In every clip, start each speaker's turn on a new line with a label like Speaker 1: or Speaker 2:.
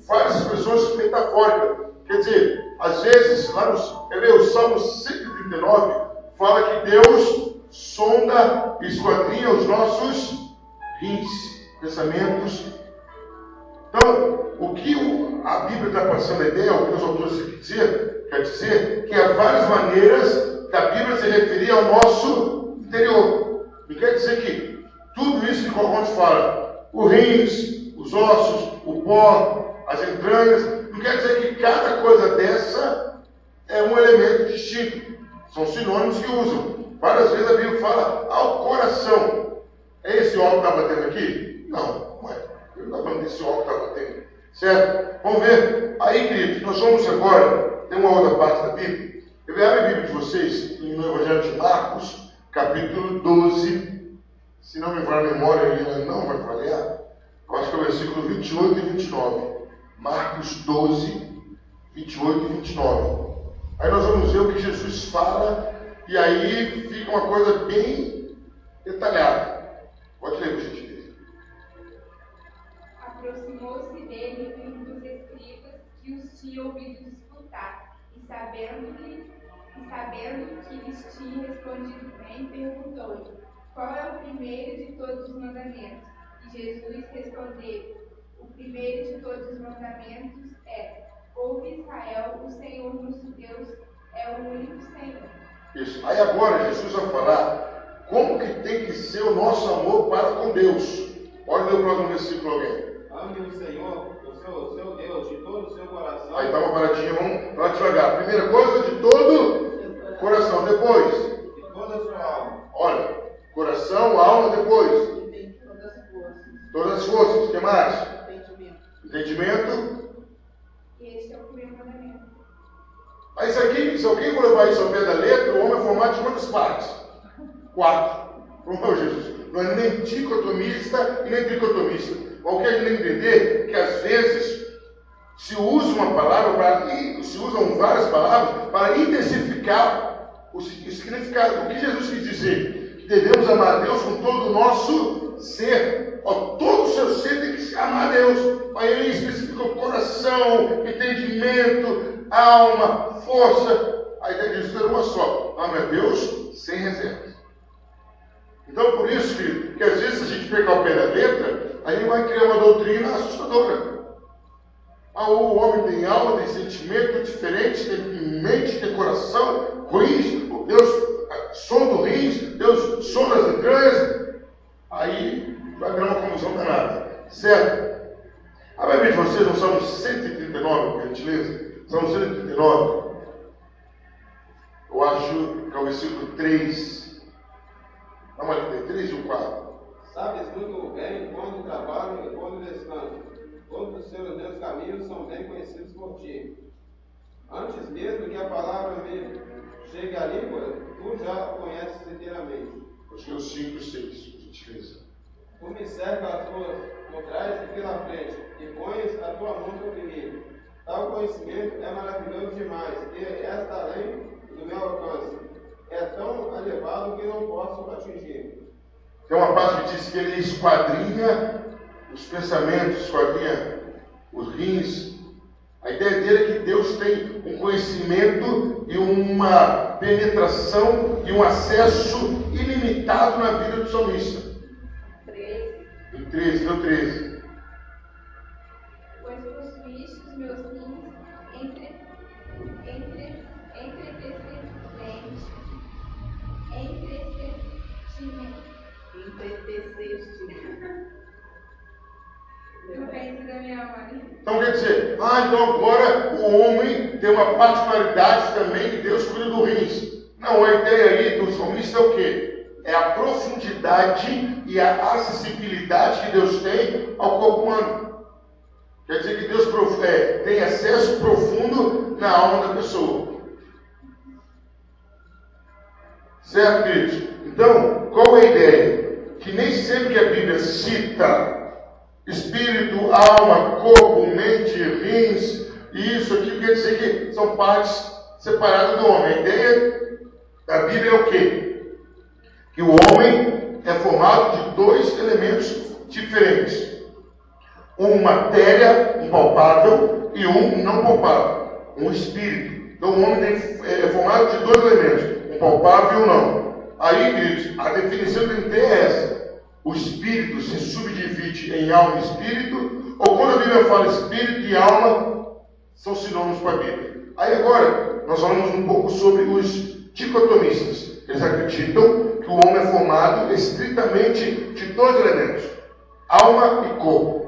Speaker 1: várias expressões metafóricas. Quer dizer, às vezes, lá no Salmo 139, fala que Deus sonda e esquadrinha os nossos rins, pensamentos. Então, o que a Bíblia está passando a ideia, o que os autores quer dizer que há várias maneiras que a Bíblia se referia ao nosso interior. Não quer dizer que tudo isso que Corrente fala, os rins, os ossos, o pó, as entranhas, não quer dizer que cada coisa dessa é um elemento distinto. São sinônimos que usam. Várias vezes a Bíblia fala ao coração. É esse órgão que está batendo aqui? Não, não é. Eu não estou falando desse órgão que está batendo. Certo? Vamos ver. Aí, queridos, nós vamos agora, tem uma outra parte da Bíblia. Eu vou abrir a Bíblia de vocês no Evangelho de Marcos, capítulo 12. Se não me falha a memória, ela não vai falhar. Eu acho que é o versículo 28 e 29. Marcos 12, 28 e 29. Aí nós vamos ver o que Jesus fala, e aí fica uma coisa bem detalhada. Pode ler, por gentileza.
Speaker 2: Aproximou-se dele um dos escribas que os tinha ouvido disputar, e sabendo que lhes tinha respondido bem, perguntou-lhe: qual é o primeiro de todos os mandamentos? E Jesus respondeu: o primeiro de todos os mandamentos é: ouve Israel, o Senhor nosso Deus é o único Senhor. Isso. Aí agora Jesus vai falar como que tem que ser o nosso amor para com Deus. Pode ler o próximo versículo alguém.
Speaker 3: Ame o Senhor, o seu Deus, de todo o seu coração.
Speaker 1: Aí dá uma paradinha, vamos lá devagar. Primeira coisa, de todo coração. Depois,
Speaker 3: de toda a sua alma.
Speaker 1: Olha, coração, alma, depois. Todas as forças. O que mais? Entendimento.
Speaker 2: Este é o primeiro mandamento.
Speaker 1: Aí isso aqui, se alguém for levar isso ao pé da letra, o homem é formado de quantas partes? 4. Meu Jesus, não é nem dicotomista e nem tricotomista. Qualquer gente entender que às vezes se usa uma palavra se usam várias palavras para intensificar o significado. O que Jesus quis dizer? Que devemos amar a Deus com todo o nosso ser. Todo o seu ser tem que amar a Deus. Aí ele especifica o coração, entendimento, alma, força. A ideia de Jesus era uma só: ame a Deus sem reservas. Então, por isso que às vezes, se a gente pegar o pé da letra, a gente vai criar uma doutrina assustadora. O homem tem alma, tem sentimento diferente, tem mente, tem coração, rins, Deus som do rins, Deus som das entranhas. Aí vai virar uma confusão danada. Certo? A Bíblia de vocês no Salmo 139, por gentileza. Salmo 139. Eu acho que é o versículo 3. Dá uma olhada, 3 e o 4.
Speaker 3: Sabes muito bem quando trabalho e quando descanso. Todos os seus caminhos são bem conhecidos por ti. Antes mesmo que a palavra me chegue à língua, tu já a conheces inteiramente.
Speaker 1: Acho que é o 5 e 6, por gentileza.
Speaker 3: Tu me cercas por trás e pela frente, e pões a tua mão sobre mim. Tal conhecimento é maravilhoso demais, e está além do meu alcance. É tão elevado que não posso atingir.
Speaker 1: Tem uma parte que diz que ele esquadrinha os pensamentos, esquadrinha os rins. A ideia dele é que Deus tem um conhecimento e uma penetração e um acesso ilimitado na vida do salmista.
Speaker 2: 13.
Speaker 1: Em 13, deu 13.
Speaker 2: Pois possuíste os meus rins
Speaker 1: Então quer dizer, então agora o homem tem uma particularidade também que Deus cuida do rins. Não, a ideia aí do salmista é o quê? É a profundidade e a acessibilidade que Deus tem ao corpo humano. Quer dizer que Deus tem acesso profundo na alma da pessoa. Certo, queridos? Então, qual é a ideia? Que nem sempre que a Bíblia cita espírito, alma, corpo, mente, rins, e isso aqui quer dizer que são partes separadas do homem. A ideia da Bíblia é o quê? Que o homem é formado de 2 elementos diferentes. Um matéria, um palpável, e um não palpável, um espírito. Então o homem é formado de dois elementos, um palpável e um não. Aí, queridos, a definição que tem que ter é essa. O espírito se subdivide em alma e espírito, ou quando a Bíblia fala espírito e alma, são sinônimos para a Bíblia. Aí agora, nós falamos um pouco sobre os dicotomistas. Eles acreditam que o homem é formado estritamente de dois elementos, alma e corpo.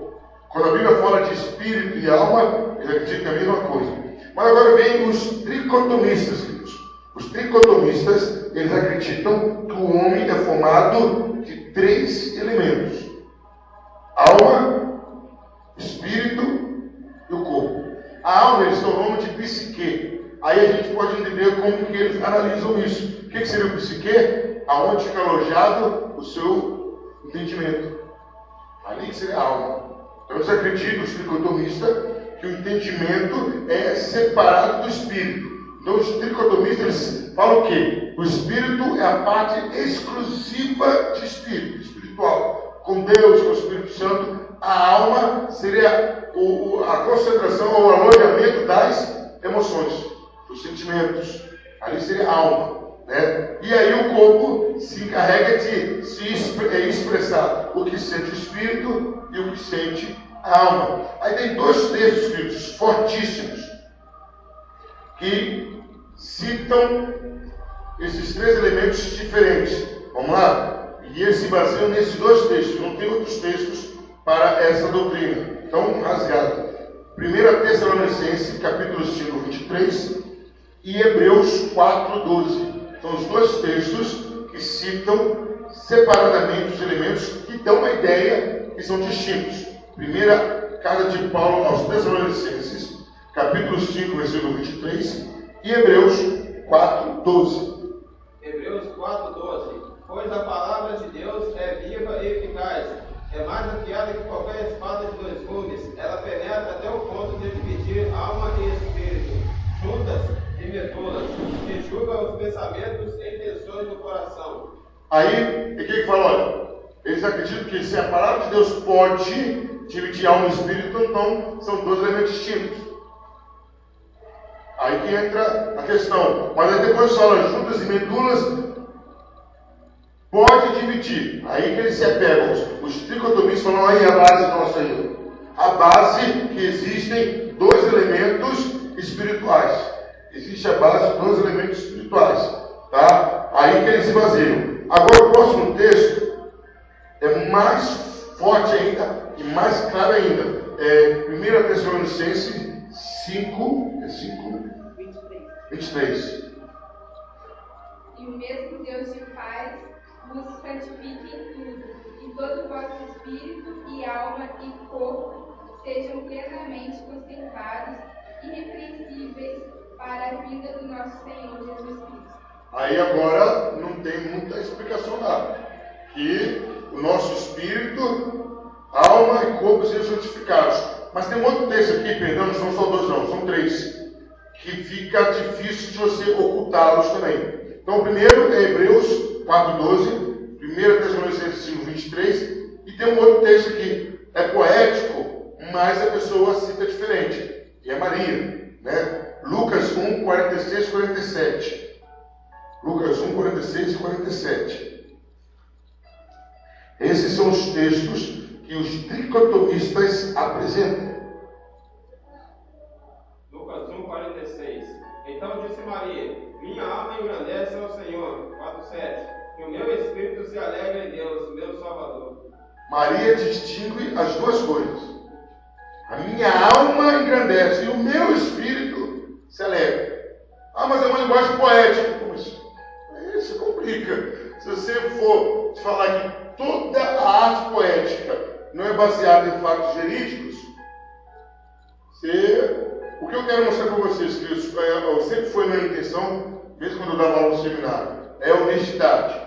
Speaker 1: Quando a Bíblia fala de espírito e alma, eles acreditam a mesma coisa. Mas agora vem os tricotomistas, queridos. Os tricotomistas, eles acreditam que o homem é formado de três elementos: alma, espírito e o corpo. A alma eles dão o nome de psique. Aí a gente pode entender como que eles analisam isso. O que seria o psique? Aonde fica alojado o seu entendimento. Ali que seria a alma. Então eles acreditam, os tricotomistas, que o entendimento é separado do espírito. Então os tricotomistas eles falam o quê? O espírito é a parte exclusiva de espírito, espiritual. Com Deus, com o Espírito Santo, a alma seria a concentração ou o alojamento das emoções, dos sentimentos. Ali seria a alma. Né? E aí o corpo se encarrega de se expressar o que sente o espírito e o que sente a alma. Aí tem dois textos escritos fortíssimos que citam esses três elementos diferentes. Vamos lá? E eles se baseiam nesses dois textos, não tem outros textos para essa doutrina. Então, rasgado. 1 Tessalonicenses, capítulo 5, 23 e Hebreus 4, 12. São os dois textos que citam separadamente os elementos que dão uma ideia que são distintos. Primeira carta de Paulo aos Tessalonicenses, capítulo 5, versículo 23 e Hebreus 4, 12.
Speaker 3: Hebreus 4, 12. Pois a palavra de Deus é viva e eficaz, é mais afiada que qualquer espada de dois gumes. Ela penetra até o ponto de dividir alma e espírito, juntas e medulas, e julga os pensamentos e intenções do coração.
Speaker 1: Aí, o que fala? Olha, eles acreditam que se a palavra de Deus pode dividir alma e espírito, então são dois elementos distintos. Aí que entra a questão. Mas aí depois fala juntas e medulas, pode dividir. Aí que eles se apegam. Os tricotomistas falam aí a base nossa aí. A base que existem dois elementos espirituais. Existe a base de dois elementos espirituais. Tá? Aí que eles se baseiam. Agora o próximo texto é mais forte ainda e mais claro ainda. É 1 Tessalonicenses 23.
Speaker 2: E o mesmo Deus de paz vos santifique em tudo, e todo o vosso espírito e alma e corpo sejam plenamente conservados e irrepreensíveis para a vida do nosso Senhor Jesus Cristo.
Speaker 1: Aí agora não tem muita explicação nada. Que o nosso espírito, alma e corpo sejam santificados. Mas tem um outro texto aqui, perdão, não são só dois não, são três, que fica difícil de você ocultá-los também. Então o primeiro é Hebreus 4:12, 1 Tessalonicenses 5:23, e tem um outro texto que é poético, mas a pessoa cita diferente, e é Maria, né? Lucas 1:46 e 47. Lucas 1:46 e 47. Esses são os textos que os tricotomistas apresentam.
Speaker 3: Lucas 1:46. Então disse Maria: minha alma engrandece ao Senhor. 4:7. E o meu espírito se alegra em Deus, meu Salvador.
Speaker 1: Maria distingue as duas coisas. A minha alma engrandece e o meu espírito se alegra. Ah, mas é uma linguagem poética. Mas isso complica. Se você for falar que toda a arte poética não é baseada em fatos verídicos, o que eu quero mostrar para vocês, que sempre foi minha intenção, mesmo quando eu dava aula no seminário, é a honestidade.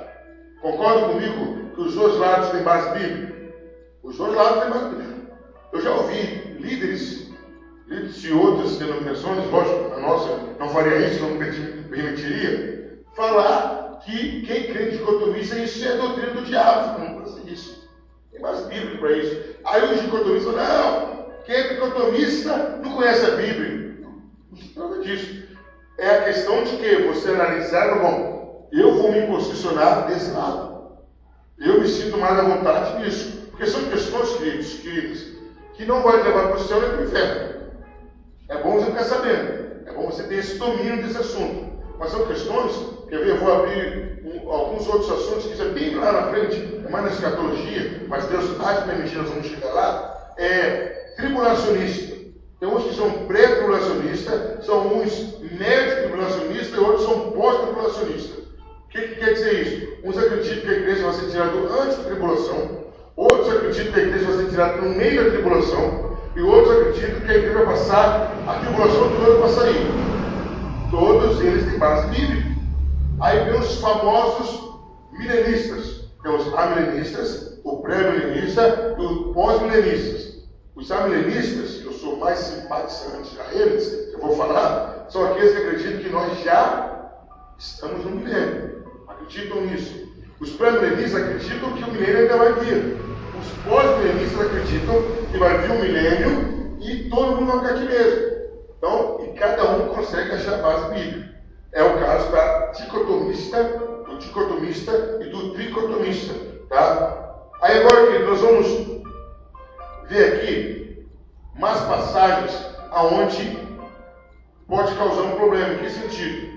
Speaker 1: Concordam comigo que os dois lados têm base bíblica? Os dois lados têm base bíblica. Eu já ouvi líderes de outras denominações, lógico, a nossa não faria isso, não permitiria, falar que quem crê em dicotomia, isso é doutrina do diabo, não pode ser isso. Tem mais Bíblia para isso. Aí os dicotomistas falam, não, quem é dicotomista não conhece a Bíblia. Não se trata disso. É a questão de que você analisar, bom, eu vou me posicionar desse lado. Eu me sinto mais à vontade nisso. Porque são questões, queridos, que não vai levar para o céu nem para o inferno. É bom você ficar sabendo. É bom você ter esse domínio desse assunto. Mas são questões, quer ver, eu vou abrir alguns outros assuntos que é bem lá na frente, é mais na escatologia, mas Deus há de permitir, nós vamos chegar lá. É tribulacionista. Tem uns que são pré-tribulacionistas, são uns médio-tribulacionistas e outros são pós-tribulacionistas. O que quer dizer isso? Uns acreditam que a igreja vai ser tirada antes da tribulação, outros acreditam que a igreja vai ser tirada no meio da tribulação, e outros acreditam que a igreja vai passar a tribulação toda para sair. Todos eles têm base bíblica. Aí vem os famosos milenistas. Tem os amilenistas, o pré-milenista e os pós-milenistas. Os amilenistas, eu sou mais simpatizante a eles, eu vou falar, são aqueles que acreditam que nós já estamos no milênio. Acreditam nisso. Os pré-milenistas acreditam que o milênio ainda vai vir. Os pós-milenistas acreditam que vai vir o milênio e todo mundo vai ficar aqui mesmo. Então, e cada um consegue achar a base bíblica. É o caso da dicotomista, do dicotomista e do tricotomista. Tá? Aí agora, querido, nós vamos ver aqui mais passagens aonde pode causar um problema. Em que sentido?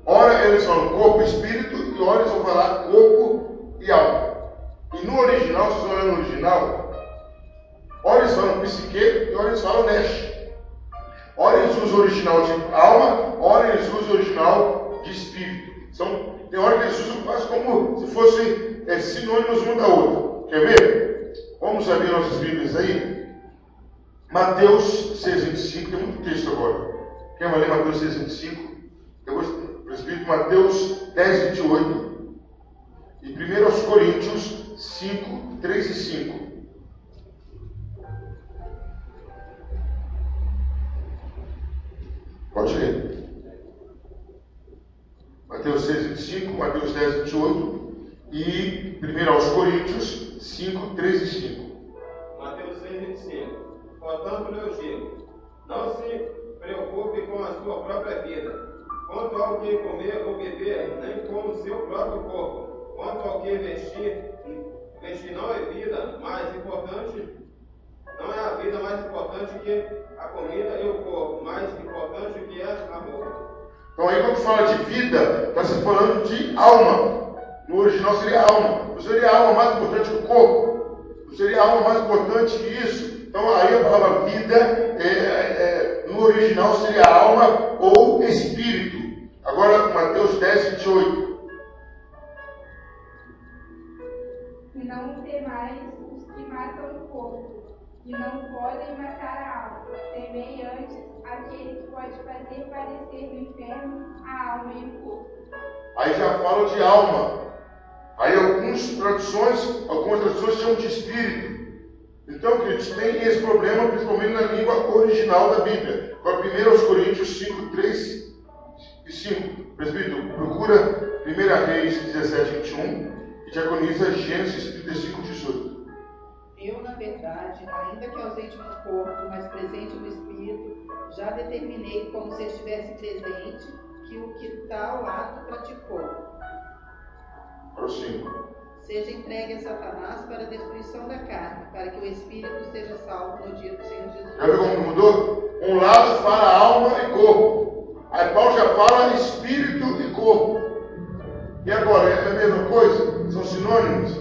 Speaker 1: Ora eles falam corpo e espírito, e ora eles vão falar corpo e alma. E no original, se vocês olharem no original, ora eles falam psique e ora eles falam nesh. Ora eles usam o original de alma, ora eles usam o original de espírito. Tem hora que eles usam quase como se fossem sinônimos uma da outra. Quer ver? Vamos abrir nossas Bíblias aí. Mateus 6,25, tem muito texto agora. Quem vai ler Mateus 6,25? Eu vou presbítero Mateus 10,28. E 1 Coríntios 5, 3 e 5. Pode ler. Mateus 6,25, Mateus 10,28 e 1 Coríntios 5, 3 e 5.
Speaker 3: Mateus 6,25. Portanto, eu digo, não se preocupe com a sua própria vida, quanto ao que comer ou beber, nem com o seu próprio corpo. Quanto ao que vestir não é vida mais importante, não é a vida mais importante que a comida e o corpo, mais importante que é a roupa.
Speaker 1: Então aí quando fala de vida, está se falando de alma. No original seria alma. Não seria a alma mais importante que o corpo. Não seria a alma mais importante que isso. Então aí a palavra vida, no original seria alma ou espírito. Agora Mateus 10,28.
Speaker 2: E não temais os que matam o corpo, e não podem matar a alma. Temei antes aquele que pode fazer padecer no inferno a alma e o corpo.
Speaker 1: Aí já fala de alma. Aí algumas traduções chamam de espírito. Então, queridos, tem esse problema principalmente na língua original da Bíblia. Agora, 1 Coríntios 5, 3 e 5. Presbítero, procura 1 Reis 17, 21 e diaconiza Gênesis 35, 18.
Speaker 4: Eu, na verdade, ainda que ausente no corpo, mas presente no espírito, já determinei, como se estivesse presente, que o que tal ato praticou
Speaker 1: Para o 5.
Speaker 4: seja entregue a Satanás para a destruição da carne, para que o espírito seja salvo no dia do Senhor Jesus.
Speaker 1: Já viu como mudou? Um lado fala alma e corpo. Aí Paulo já fala espírito e corpo. E agora, é a mesma coisa? São sinônimos?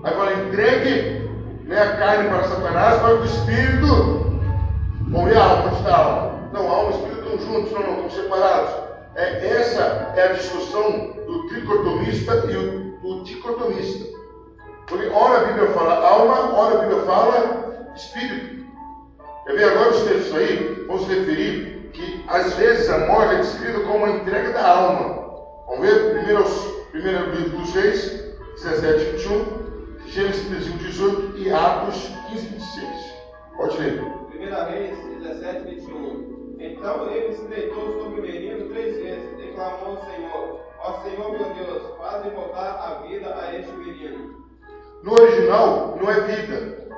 Speaker 1: Aí fala entregue a carne para Satanás, para que o espírito, vamos ver a alma, onde está a alma? Não, a alma e o espírito estão juntos, não, estão separados. Essa é a discussão do tricotomista e o dicotomista. Porque ora a Bíblia fala alma, ora a Bíblia fala espírito. Quer ver agora os textos aí? Vamos referir que às vezes a morte é descrita como a entrega da alma. Vamos ver? Primeiro livro dos Reis, 17, 21. Gênesis 31, 18 e Atos 15, 26. Pode ler.
Speaker 3: 1 Reis 17, 21. Então ele se deitou sobre o menino 3 vezes e clamou ao Senhor: Ó Senhor meu Deus, faze voltar a vida a este menino.
Speaker 1: No original, não é vida.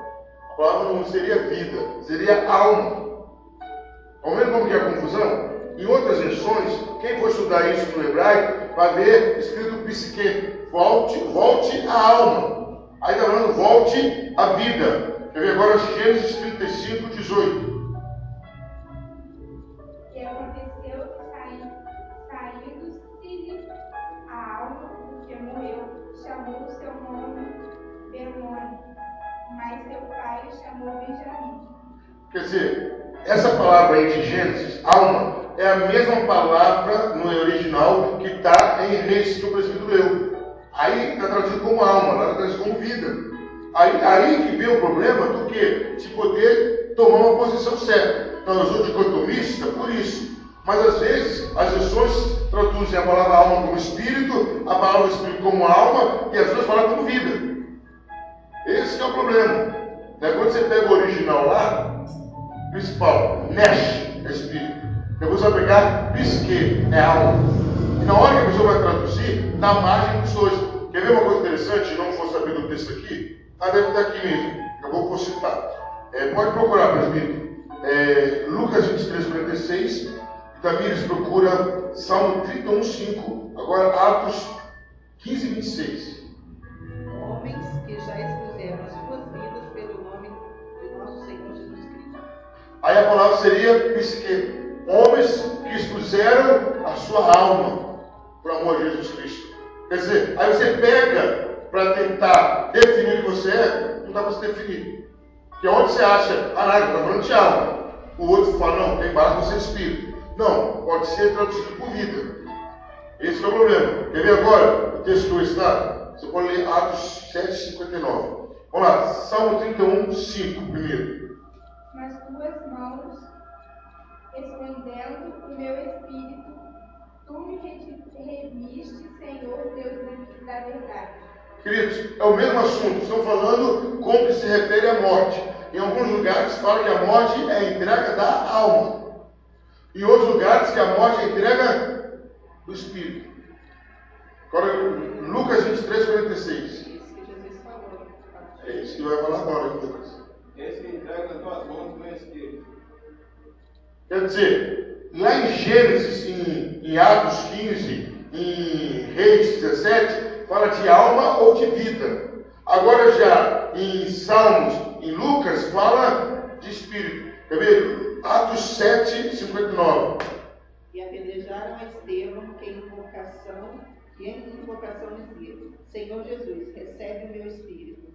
Speaker 1: A palavra não seria vida, seria alma. Ao menos como que é a confusão? Em outras versões, quem for estudar isso no hebraico, vai ver escrito psique. Volte à alma. Aí está falando, volte à vida. Quer ver agora Gênesis 35, 18.
Speaker 2: E aconteceu saindo-se-lhe a alma, porque morreu, chamou seu nome Benoni, mas seu pai o chamou Benjamim.
Speaker 1: Quer dizer, essa palavra aí de Gênesis, alma, é a mesma palavra no original que está em Reis, que o presbítero leu. Aí está traduzido como alma, lá está traduzido como vida. Aí que vem o problema do que? De poder tomar uma posição certa. Então eu sou dicotomista por isso. Mas às vezes as versões traduzem a palavra alma como espírito, a palavra espírito como alma e as duas palavras como vida. Esse que é o problema. Quando você pega o original lá, principal, Nesh é espírito. Depois você vai pegar Psique, é alma. E na hora que a pessoa vai traduzir, dá margem dos dois. Quer ver uma coisa interessante? Não vou saber do texto aqui. Deve estar aqui mesmo. Eu vou citar. Pode procurar, presbítero. Lucas 23, 46. E também eles procuram Salmo 31, 5. Agora Atos 15, 26.
Speaker 4: Homens que já expuseram as suas vidas pelo nome de nosso Senhor Jesus Cristo.
Speaker 1: Aí a palavra seria psique. Homens que expuseram a sua alma por amor de Jesus Cristo. Quer dizer, aí você pega para tentar definir o que você é, não dá para se definir. Porque onde você acha, não, está falando de alma. O outro fala, não, tem base no seu espírito. Não, pode ser traduzido por vida. Esse é o problema. Quer ver agora o texto que eu está? Você pode ler Atos 7, 59. Vamos lá, Salmo 31, 5 primeiro.
Speaker 2: Nas tuas mãos, escondendo o meu espírito, tu me remiste, Senhor Deus da verdade.
Speaker 1: Queridos, é o mesmo assunto. Estão falando como que se refere à morte. Em alguns lugares fala que a morte é a entrega da alma. Em outros lugares que a morte é a entrega do espírito. Agora, Lucas 23, 46.
Speaker 4: Isso que Jesus falou.
Speaker 1: É isso que vai falar agora, Lucas.
Speaker 3: Esse que entrega nas tuas mãos o meu espírito.
Speaker 1: Quer dizer, lá em Gênesis, em Atos 15, em Reis 17, fala de alma ou de vida. Agora já em Salmos, em Lucas, fala de espírito. Quer ver? Atos 7, 59.
Speaker 4: E apedrejaram a Estevão, que em invocação dizia: Senhor Jesus, recebe o meu espírito.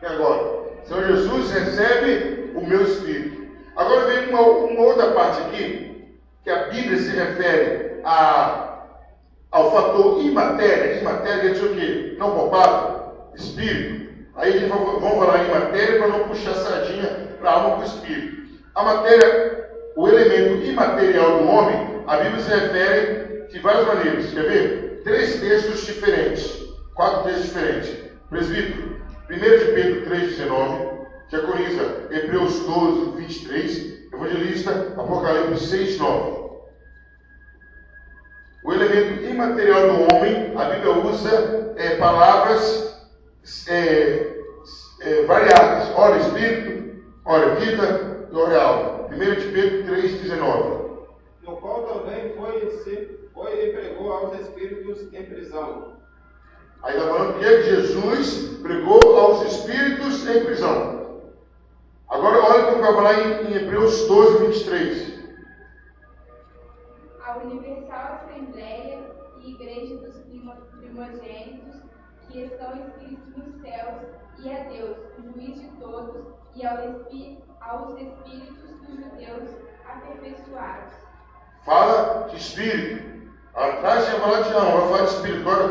Speaker 1: E agora? Senhor Jesus, recebe o meu espírito. Agora vem uma outra parte aqui, que a Bíblia se refere ao fator imatéria. Imatéria quer dizer o quê? Não palpável, espírito. Aí a gente vamos falar em matéria para não puxar a sardinha para a alma para o espírito. A matéria, o elemento imaterial do homem, a Bíblia se refere de várias maneiras. Quer ver? 3 textos diferentes, 4 textos diferentes. Presbítero, 1 de Pedro 3, 19, diaconisa Hebreus 12, 23, evangelista Apocalipse 6, 9. O elemento imaterial do homem, a Bíblia usa palavras variadas. Ora espírito, ora vida e ora alma. 1 de Pedro 3, 19.
Speaker 3: No qual também foi e pregou aos espíritos em prisão.
Speaker 1: Aí está falando que Jesus pregou aos espíritos em prisão. Agora olha como vai falar em Hebreus 12, 23.
Speaker 2: A Universal Assembleia e Igreja dos Primogênitos, que estão escritos nos céus, e a Deus, o juiz de todos, e aos espíritos dos judeus aperfeiçoados. Fala
Speaker 1: de espírito. Atrás tinha falado de alma, vai falar de espírito. Agora,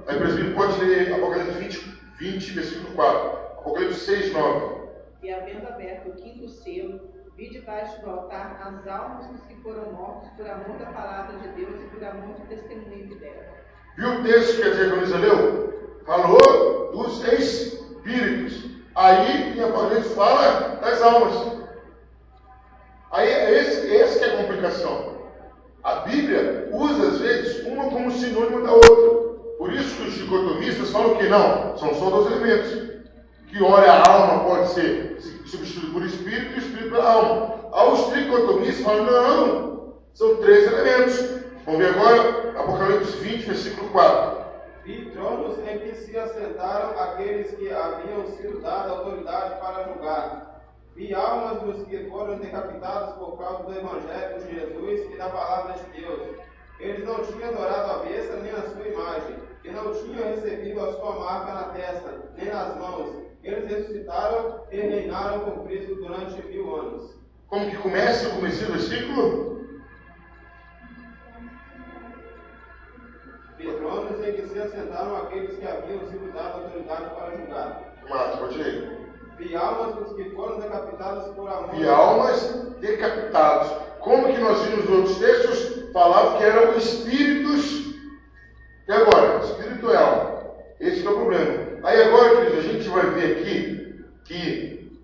Speaker 1: aí o presbítero pode ler Apocalipse 20, versículo 4. Apocalipse 6, 9.
Speaker 4: E havendo aberto o 5º selo, vi debaixo do altar as almas dos que foram mortos por amor da palavra de Deus e por amor do testemunho que deram.
Speaker 1: Viu o texto que a diaconisa leu? Falou dos espíritos. Aí em Apocalipse fala das almas. Aí essa que é a complicação. A Bíblia usa às vezes uma como sinônimo da outra. Por isso que os dicotomistas falam que não, são só 2 elementos. Que ora a alma pode ser substituída por espírito e o espírito pela alma. Aos tricotomistas falam, não, são 3 elementos. Vamos ver agora Apocalipse 20, versículo 4.
Speaker 3: Vi tronos em que se assentaram aqueles que haviam sido dada autoridade para julgar. Vi almas dos que foram decapitados por causa do Evangelho de Jesus e da palavra de Deus. Eles não tinham adorado a besta nem a sua imagem, e não tinham recebido a sua marca na testa, nem nas mãos. Eles ressuscitaram e reinaram com Cristo durante 1000 anos.
Speaker 1: Como que começa o começo do versículo?
Speaker 3: Vi tronos em que se assentaram aqueles que haviam sido dados autoridade para julgar.
Speaker 1: Marcos, pode ir.
Speaker 3: Vi almas dos que foram decapitados por amor.
Speaker 1: Vi almas decapitados. Como que nós vimos nos outros textos? Falava que eram espíritos. E agora? Espírito é alma. Esse é o problema. Aí agora, queridos, a gente vai ver aqui que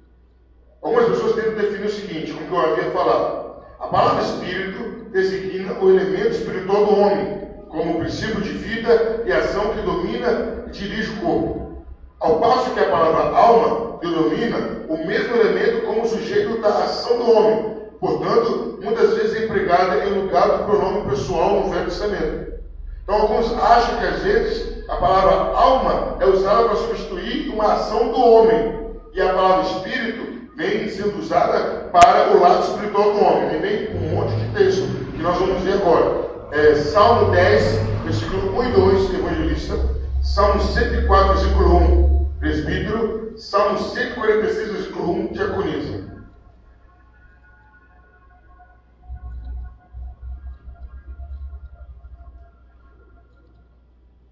Speaker 1: algumas pessoas tentam definir o seguinte, como que eu havia falado. A palavra espírito designa o elemento espiritual do homem, como o princípio de vida e ação que domina e dirige o corpo. Ao passo que a palavra alma denomina o mesmo elemento como sujeito da ação do homem, portanto, muitas vezes empregada em lugar do pronome pessoal no Velho Testamento. Então, alguns acham que às vezes a palavra alma é usada para substituir uma ação do homem, e a palavra espírito vem sendo usada para o lado espiritual do homem. E vem um monte de texto que nós vamos ver agora. Salmo 10, versículo 1 e 2, evangelista. Salmo 104, versículo 1, presbítero. Salmo 146, versículo 1, diaconisa.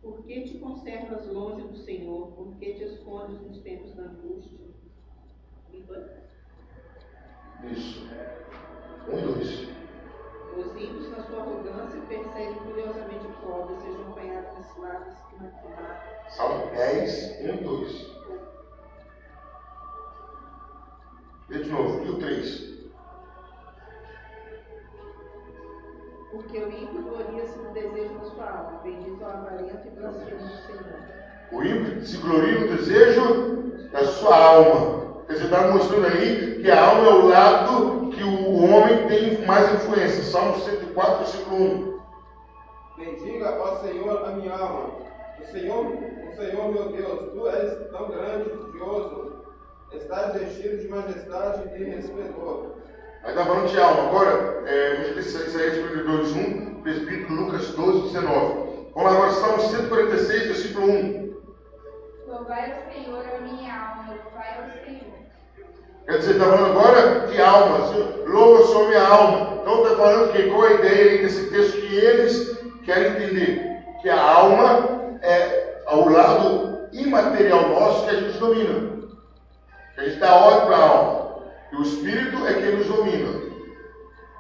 Speaker 4: Por que te conservas longe do Senhor? Por que te escondes nos tempos da angústia?
Speaker 1: Isso. 1 e 2.
Speaker 4: Os ímpios, na sua arrogância, perseguem curiosamente o pobre, sejam apanhados nas ciladas que não fumaram.
Speaker 1: Salmo 10, 1 e 2. Vê de novo. E o 3.
Speaker 4: Porque o ímpio gloria-se no desejo da sua alma, bendiz ao avarento e blasfemo do Senhor.
Speaker 1: O ímpio se gloria no desejo da sua alma. Quer dizer, está mostrando aí que a alma é o lado que o homem tem mais influência. Salmo 104, versículo 1.
Speaker 3: Bendiga, ó Senhor, a minha alma. O Senhor, meu Deus, tu és tão grande, glorioso, estás vestido de majestade e resplendor.
Speaker 1: Aí está falando de alma. Agora, Isaías 42:1, presbítero Lucas 12:19. Vamos lá agora, Salmo 146, versículo 1.
Speaker 2: Louvai ao Senhor, a minha alma, louvai ao Senhor.
Speaker 1: Quer dizer, está falando agora de alma. Louva só a minha alma. Então está falando que qual a ideia aí desse texto que eles querem entender? Que a alma é ao lado imaterial nosso que a gente domina. Que a gente dá ordem para a alma. E o espírito é quem nos domina.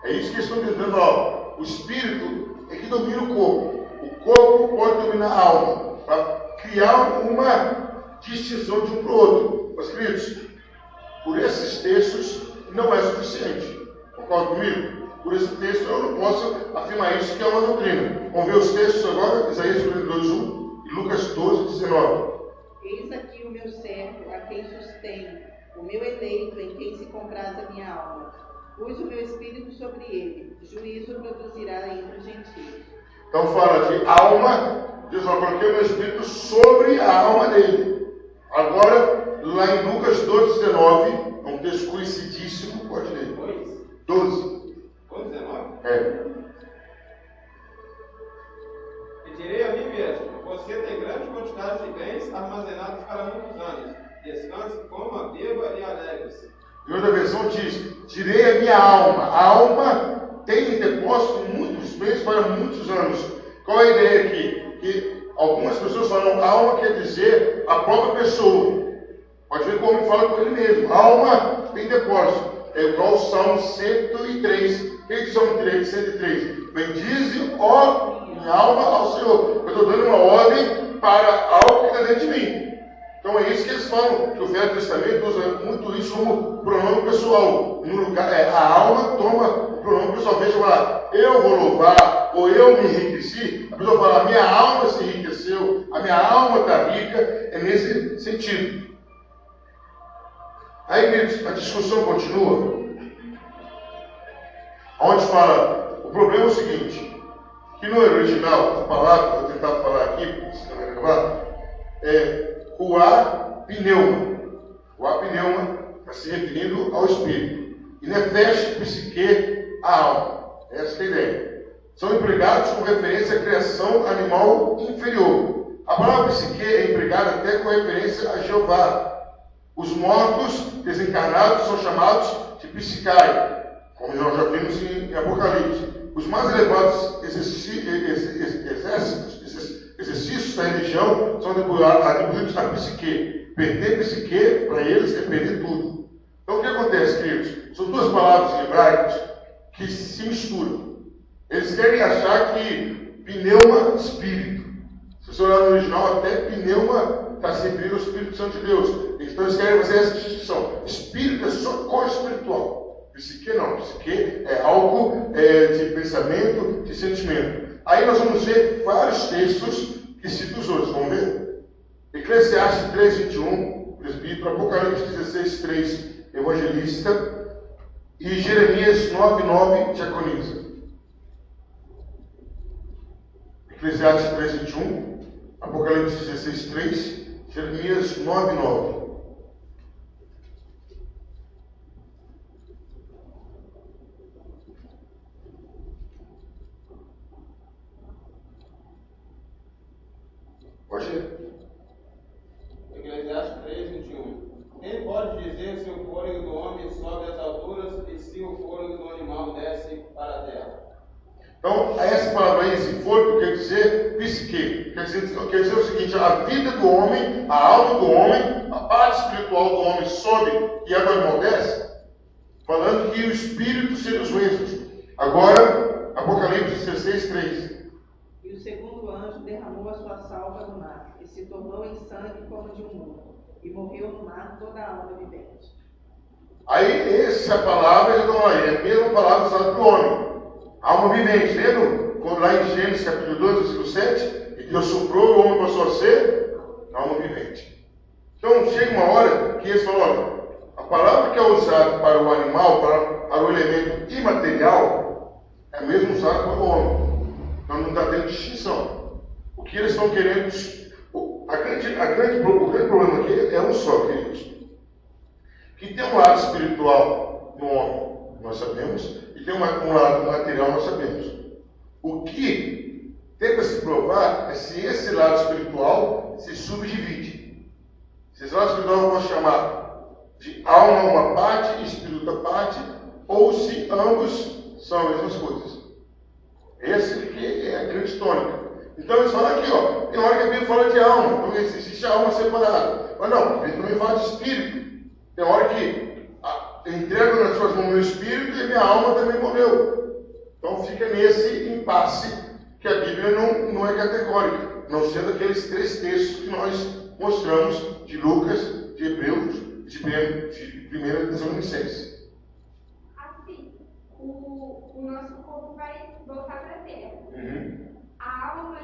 Speaker 1: É isso que eles estão tentando falar. O espírito é que domina o corpo. O corpo pode dominar a alma. Para criar uma distinção de um para o outro. Mas, queridos, por esses textos não é suficiente. Concorda comigo? Por esse texto eu não posso afirmar isso que é uma doutrina. Vamos ver os textos agora, Isaías 42:1 e Lucas 12:19.
Speaker 4: Eis aqui o meu servo, a quem sustenho, o meu eleito, em quem se compraz a minha alma. Pus o meu espírito sobre ele, juízo produzirá entre os gentios.
Speaker 1: Então fala de alma, Deus vai colocar o meu espírito sobre a alma dele. Agora, lá em Lucas 12:19, é um texto conhecidíssimo, pode ler. 12.
Speaker 3: 12:19? E direi a mim mesmo, você tem grande quantidade de bens armazenados para muitos anos. Descanse, coma, beba e alegre-se.
Speaker 1: E outra versão diz, direi a minha alma. A alma tem em depósito muitos bens para muitos anos. Qual é a ideia aqui? Que algumas pessoas falam, alma quer dizer a própria pessoa. Pode ver como ele fala com ele mesmo. Alma tem depósito. É igual o Salmo 103. O que é o Salmo 103? Bendize, ó minha alma, ao Senhor. Eu estou dando uma ordem para algo que está dentro de mim. Então é isso que eles falam, que o Velho Testamento usa muito isso como pronome pessoal. No lugar, a alma toma o pronome pessoal. vez de falar, eu vou louvar, ou eu me enriqueci, a pessoa fala, a minha alma se enriqueceu, a minha alma está rica, é nesse sentido. Aí, queridos, a discussão continua, onde fala, o problema é o seguinte, que no original, a palavra, vou tentar falar aqui, porque senão vai gravar, é ruá pneuma. Ruá pneuma está se referindo ao espírito. E nefesh psique, a alma. Essa é a ideia. São empregados com referência à criação animal inferior. A palavra psique é empregada até com referência a Jeová. Os mortos desencarnados são chamados de psicai, como nós já vimos em Apocalipse. Os mais elevados exercícios da religião são atribuídos à psique. Perder psique, para eles, é perder tudo. Então, o que acontece, queridos? São duas palavras hebraicas que se misturam. Eles querem achar que pneuma, espírito. Se você olhar no original, até pneuma está se referindo ao Espírito Santo de Deus. Então, eles querem fazer essa distinção. Espírito é só cor espiritual. Psique não. Psique é algo de pensamento, de sentimento. Aí nós vamos ver vários textos que citam os outros. Vamos ver? Eclesiastes 3:21, presbítero, Apocalipse 16:3, evangelista, e Jeremias 9:9, diaconisa. Eclesiastes 3:21, Apocalipse 16:3, Jeremias 9:9. Pode ir.
Speaker 3: Eclesiastes 3:21. Quem pode dizer se o fôlego do homem sobe às alturas e se o fôlego do animal desce para a terra?
Speaker 1: Então, essa palavra aí, esse fôlego, quer dizer psique. Quer dizer o seguinte, a vida do homem, a alma do homem, a parte espiritual do homem sobe e a do animal desce, falando que o espírito seria os mesmos. Agora, Apocalipse 16:3.
Speaker 4: E o segundo anjo derramou a sua salva no mar, e se tornou em sangue como de um morro, e morreu no mar toda a alma vivente.
Speaker 1: Aí, essa palavra, é a mesma palavra usada para o homem. Alma vivente, lembra? Quando lá em Gênesis capítulo 2, versículo 7, e Deus soprou, o homem passou a ser alma vivente. Então, chega uma hora que eles falam, olha, a palavra que é usada para o animal, para o elemento imaterial, é mesmo usada para o homem. Então, não está tendo distinção. O que eles estão querendo... O grande problema aqui é um só, queridos. Que tem um lado espiritual no homem, nós sabemos, e tem um lado material, nós sabemos. O que tem para se provar é se esse lado espiritual se subdivide. Se esse lado espiritual eu posso chamar de alma uma parte e espírito outra parte, ou se ambos são as mesmas coisas. Essa aqui é a grande tônica. Então eles falam aqui, ó, tem hora que a Bíblia fala de alma, então existe a alma separada. Mas não, ele também fala de espírito. Tem hora que entrego nas suas mãos meu espírito e minha alma também morreu. Então fica nesse impasse que a Bíblia não é categórica, não sendo aqueles três textos que nós mostramos de Lucas, de Hebreus, de 1 Tessalonicenses.
Speaker 2: Assim, o nosso corpo vai voltar para a terra. A alma,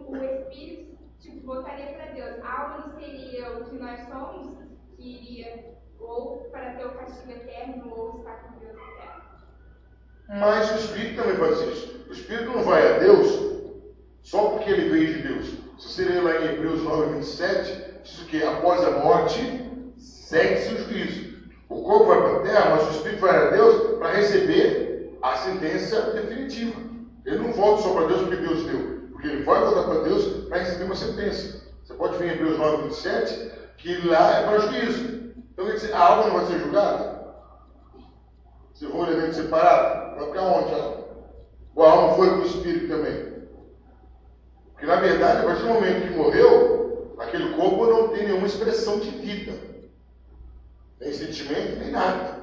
Speaker 2: o espírito, voltaria para Deus. A alma não seria o que nós somos, que iria ou para ter o castigo eterno ou estar com Deus eterno.
Speaker 1: Mas o espírito também faz isso. O espírito não vai a Deus só porque ele veio de Deus. Se você ler lá em Hebreus 9:27, diz que após a morte segue-se o juízo. O corpo vai para a terra, mas o espírito vai a Deus para receber a sentença definitiva. Ele não volta só para Deus porque Deus deu, porque ele vai voltar para Deus para receber uma sentença. Você pode ver em Hebreus 9:27 que lá é para juízo. Então quer dizer, a alma não vai ser julgada? Se for um elemento separado, vai ficar onde a alma? Ou a alma foi para o espírito também? Porque na verdade, a partir do momento que morreu, aquele corpo não tem nenhuma expressão de vida, nem sentimento, nem nada.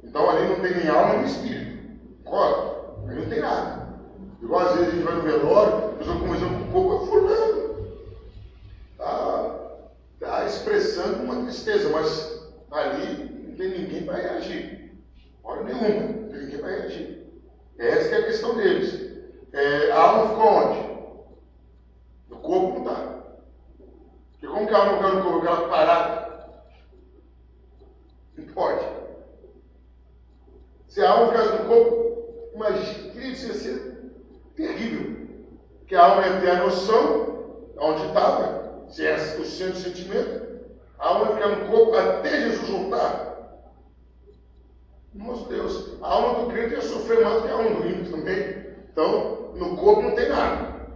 Speaker 1: Então ali não tem nem alma nem espírito. Concorda? Ali não tem nada. Igual às vezes a gente vai no velório, a pessoa conversando com o corpo, fulano. Está expressando uma tristeza, mas ali não tem ninguém para reagir. Hora nenhuma, não tem ninguém para reagir. Essa que é a questão deles. A alma ficou onde? No corpo não está. Porque como que a alma fica no corpo? Ela parada. Não pode. Se a alma ficasse no corpo, imagina, queria dizer, ia ser terrível. Porque a alma ia ter a noção onde estava, se é o centro do sentimento. A alma ia ficar no corpo até Jesus voltar. Nossa Deus, a alma do crente ia sofrer mais do que a alma do ímpio também. Então, no corpo não tem nada.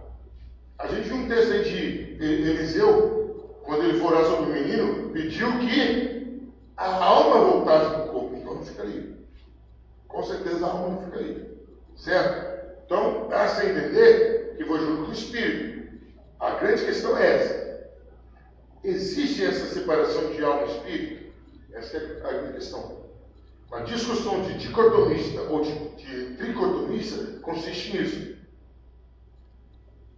Speaker 1: A gente viu um texto aí de Eliseu, quando ele for orar sobre o menino, pediu que a alma voltasse para o corpo. Então não fica ali. Com certeza a alma não fica ali. Certo? Então, dá-se a entender que foi junto com o espírito. A grande questão é essa. Existe essa separação de alma e espírito? Essa é a grande questão. A discussão de dicotomista ou de tricotomista consiste nisso.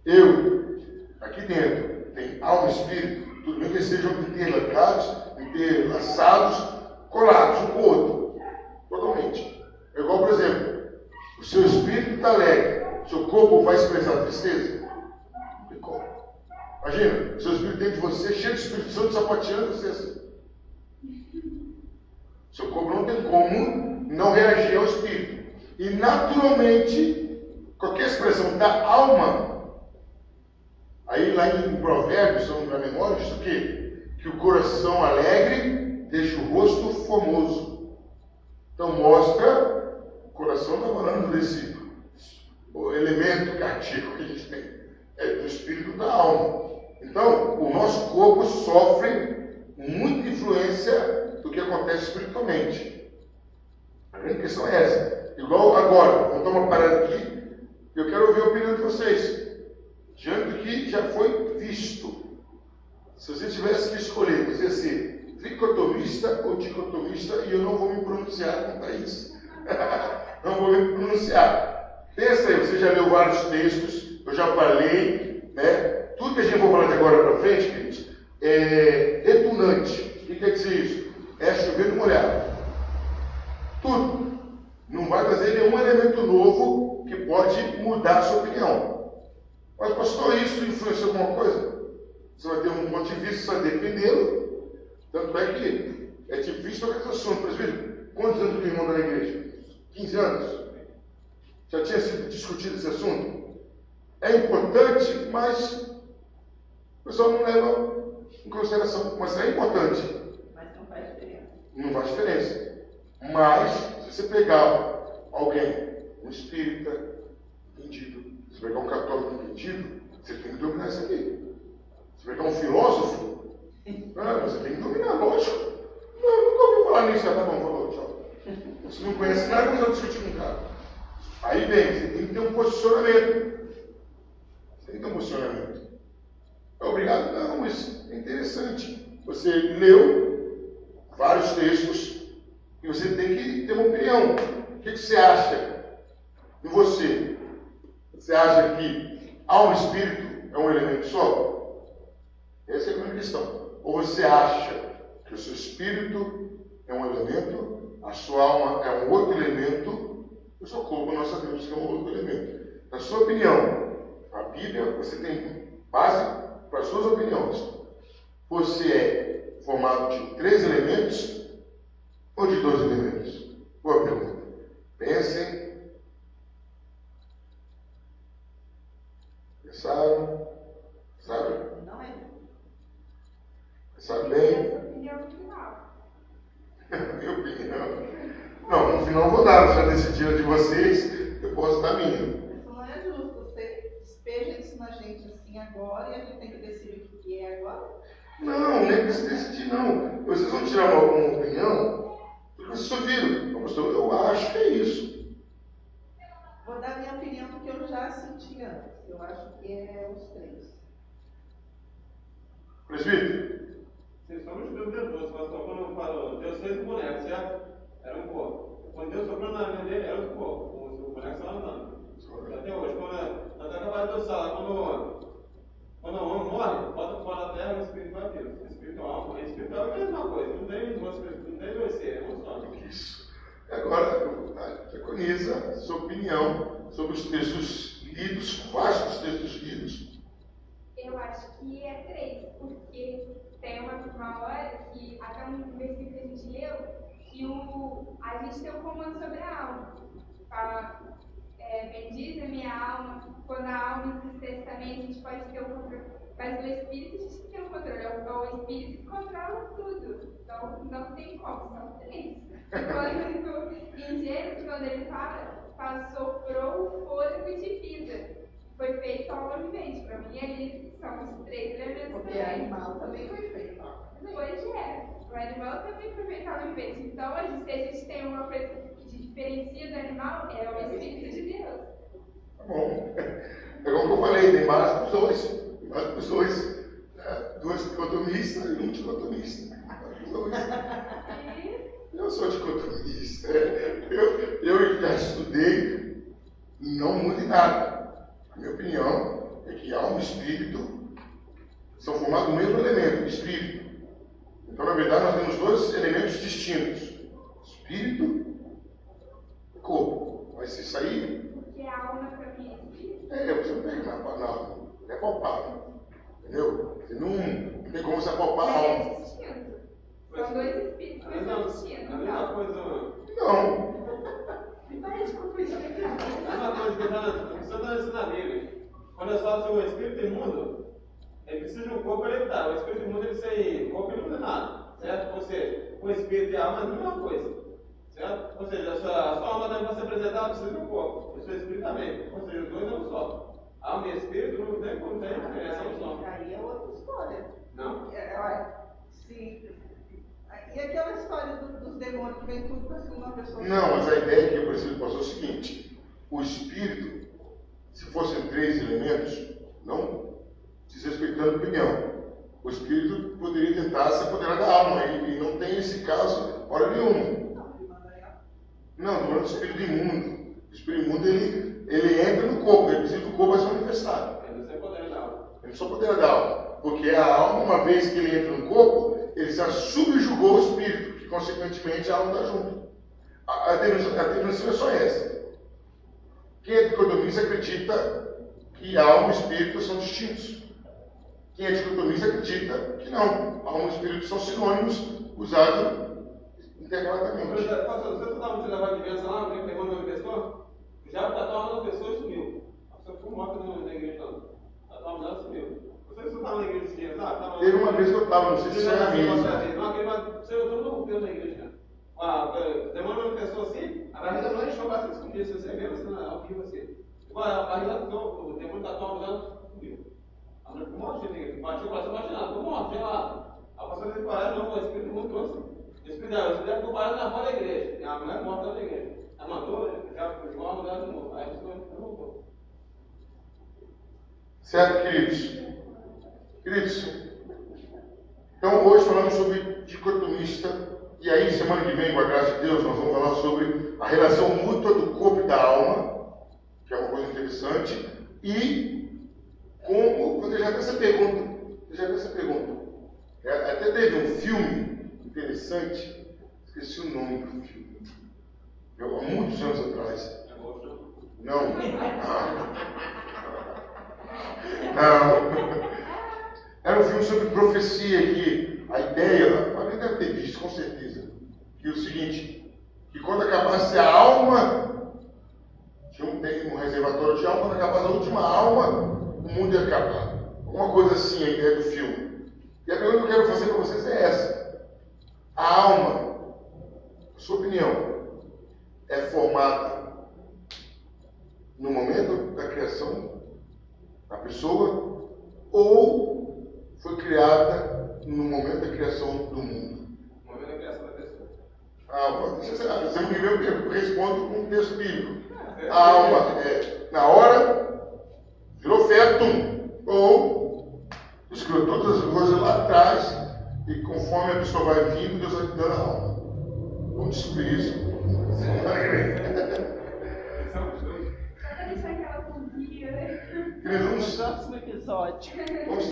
Speaker 1: Eu, aqui dentro, tenho alma e espírito, tudo bem que eles sejam interlaçados, colados um com o outro, totalmente. É igual, por exemplo, o seu espírito está alegre, o seu corpo vai expressar tristeza? Não tem como. Imagina, o seu espírito dentro de você, cheio de Espírito Santo, sapateando você assim. Seu corpo não tem como não reagir ao espírito. E naturalmente, qualquer expressão da alma, aí lá em Provérbios, são na memória, diz o quê? Que o coração alegre deixa o rosto formoso. Então mostra o coração está falando desse o elemento cardíaco que a gente tem. É do espírito da alma. Então, o nosso corpo sofre muita influência do que acontece espiritualmente. A grande questão é essa. Igual agora, vamos dar uma parada aqui, eu quero ouvir a opinião de vocês. Diante do que já foi visto. Se você tivesse que escolher, você ia ser tricotomista ou dicotomista, e eu não vou me pronunciar quanto a isso. Não vou me pronunciar. Pensa aí, você já leu vários textos, eu já falei, né? Tudo que a gente vai falar de agora para frente, queridos, é redundante. O que quer dizer isso? É chover no molhado. Tudo. Não vai trazer nenhum elemento novo que pode mudar a sua opinião. Mas, pastor, isso influencia alguma coisa? Você vai ter um ponto de vista, você vai defendê-lo. Tanto é que é difícil tocar esse assunto. Por exemplo, quantos anos o irmão da igreja? 15 anos? Já tinha sido discutido esse assunto? É importante, mas o pessoal não leva em consideração. Mas é importante.
Speaker 4: Mas não faz diferença.
Speaker 1: Não faz diferença. Mas, se você pegar alguém, um espírita entendido, se pegar um católico entendido, você tem que dominar isso aqui. Se pegar um filósofo, você tem que dominar, lógico. Não, nunca ouviu falar nisso, tá bom, falou, tchau. Você não conhece nada, mas eu discutir com o cara. Aí vem, você tem que ter um posicionamento. Você tem que ter um posicionamento. É obrigado? Não, mas é interessante. Você leu vários textos e você tem que ter uma opinião. O que você acha de você? Você acha que alma e espírito é um elemento só? Essa é a grande questão. Ou você acha que o seu espírito é um elemento, a sua alma é um outro elemento, o seu corpo nós sabemos que é um outro elemento. Na sua opinião, a Bíblia, você tem base para as suas opiniões. Você é formado de 3 elementos ou de 2 elementos? Boa pergunta. Pensem. Pensaram? Sabe?
Speaker 4: Não é.
Speaker 1: Pensaram bem?
Speaker 2: Minha opinião.
Speaker 1: Minha opinião. Não, no final eu vou dar. Já decidiram de vocês, eu posso dar a minha.
Speaker 4: Isso não é justo. Você despeja isso na gente assim agora e a gente tem que decidir o que é agora.
Speaker 1: Não, nem precisa decidir, não. Vocês vão tirar uma opinião porque vocês só viram. Não, pastor, eu acho que é isso.
Speaker 4: Vou dar minha opinião do que eu já senti antes. Eu acho que é os 3.
Speaker 1: Presbítero?
Speaker 3: Sim, somos bebedores, pastor. Quando falou, Deus fez um boneco, certo? Era um corpo. Quando Deus soprou na vida dele, era outro corpo. O boneco estava andando. Até hoje, quando até acabar de dançar lá, quando o homem morre, bota fora da terra, o espírito vai a Deus. O espírito é alma, o espírito é a mesma coisa. Não tem dois seres, é um só.
Speaker 1: Isso. Agora, preconiza sua opinião. opinião sobre os textos lidos, quais os textos lidos.
Speaker 2: Eu acho que é 3, porque tem uma hora que, até um versículo que a gente leu, que a gente tem um comando sobre a alma. Fala, bendize a minha alma, quando a alma entristece também, a gente pode ter o controle. Mas no Espírito a gente não tem o controle, é o Espírito que controla tudo. Então não tem como, são 3. Em Gênesis, quando ele fala, soprou o fôlego de vida. Foi feito ao onivente. Para mim, ali são os 3 elementos.
Speaker 4: Porque o animal também foi feito.
Speaker 2: Pois é, o animal também foi feito ao onivente. Então, se a gente tem uma coisa que diferencia do animal, é o Espírito de Deus.
Speaker 1: Tá bom. É como eu falei, tem base para os dois. Duas dicotomistas e um dicotomista. Eu sou dicotomista. Eu já estudei, não muda em nada. A minha opinião é que alma e espírito são formados do mesmo elemento, espírito. Então, na verdade, nós temos 2 elementos distintos: espírito e corpo. Mas se sair.
Speaker 2: Porque a alma para mim é espírito.
Speaker 1: Você não pega não é palpável. Entendeu? Você não tem como você apalpar a alma.
Speaker 2: É distinto. São 2 espíritos, mas são distintos.
Speaker 3: A mesma coisa.
Speaker 1: Não.
Speaker 2: Para de confundir.
Speaker 3: A mesma coisa que você está ensinando a Bíblia. Quando eu falo sobre o espírito imundo, ele precisa de um corpo para ele estar. O espírito imundo, ele sem corpo, ele não tem nada. Certo? Ou seja, o espírito e a alma é a mesma coisa. Certo? Ou seja, a sua alma também vai ser apresentada, precisa de um corpo. O seu espírito também. Ou seja, os 2 é um só. Alma e espírito não tem como ter diferença, é um só.
Speaker 4: Aí é outra história.
Speaker 3: Não.
Speaker 4: Olha, e aquela história dos demônios que vem tudo para cima de uma pessoa?
Speaker 1: Não, mas a ideia que eu preciso passar é o seguinte: o espírito, se fossem 3 elementos, não desrespeitando a opinião, o espírito poderia tentar se apoderar da alma, e não tem esse caso hora nenhuma. Não, estou falando do espírito imundo. O espírito imundo, ele entra no corpo, ele precisa do corpo para se manifestar.
Speaker 3: Ele não se apodera da alma.
Speaker 1: Ele só poderá da alma, porque a alma, uma vez que ele entra no corpo, ele já subjugou o espírito, que consequentemente a alma está junto. A definição é só essa. Quem é dicotomista acredita que a alma e o espírito são distintos. Quem é dicotomista acredita que não. A alma e o espírito são sinônimos usados integradamente.
Speaker 3: Pastor, você estava te levando de bênção lá, alguém pegou uma pessoa? Já tratou a alma da pessoa e sumiu. A pessoa ficou morta na igreja, não. Tratou a alma dela e sumiu. Você estava na igreja esse dia, sabe?
Speaker 1: Teve uma vez que eu estava, não sei se foi a mesma.
Speaker 3: Você eu não rompeu na igreja. Demora uma pessoa assim, a barriga não encheu bastante escondida. Se você vê, você ao vivo assim. A barriga o demônio está tomando, sumiu. A mulher ficou morta, bateu o coração, imaginando, ficou morta, sei lá. A pastora teve que parar, não, o espírito muito trouxe. O espírito ficou parado na porta da igreja. E a mulher morta na igreja. Ela mandou, já ficou a mulher de novo. Aí a pessoa não voltou.
Speaker 1: Certo, queridos? Queridos, então hoje falamos sobre dicotomista, e aí semana que vem, com a graça de Deus, nós vamos falar sobre a relação mútua do corpo e da alma, que é uma coisa interessante, e como, vou deixar essa pergunta, até teve um filme interessante, esqueci o nome do filme, há muitos anos atrás. Não. Era um filme sobre profecia, que a ideia, alguém deve ter visto com certeza, que é o seguinte, que quando acabasse a alma, tinha um reservatório de alma, quando acabasse a última alma, o mundo ia acabar. Alguma coisa assim a ideia do filme. E a pergunta que eu quero fazer para vocês é essa: a alma, na sua opinião, é formada no momento da criação da pessoa, ou foi criada no momento da criação do mundo?
Speaker 3: No momento da criação da pessoa.
Speaker 1: Você me viu, eu respondo com um texto bíblico. A alma na hora, virou fetum, ou escreveu todas as coisas lá atrás, e conforme a pessoa vai vindo, Deus vai dando a alma. Vamos descobrir isso.
Speaker 2: Só para deixar aquela pulguinha, né?
Speaker 1: Queridos,
Speaker 4: No próximo episódio.
Speaker 1: vamos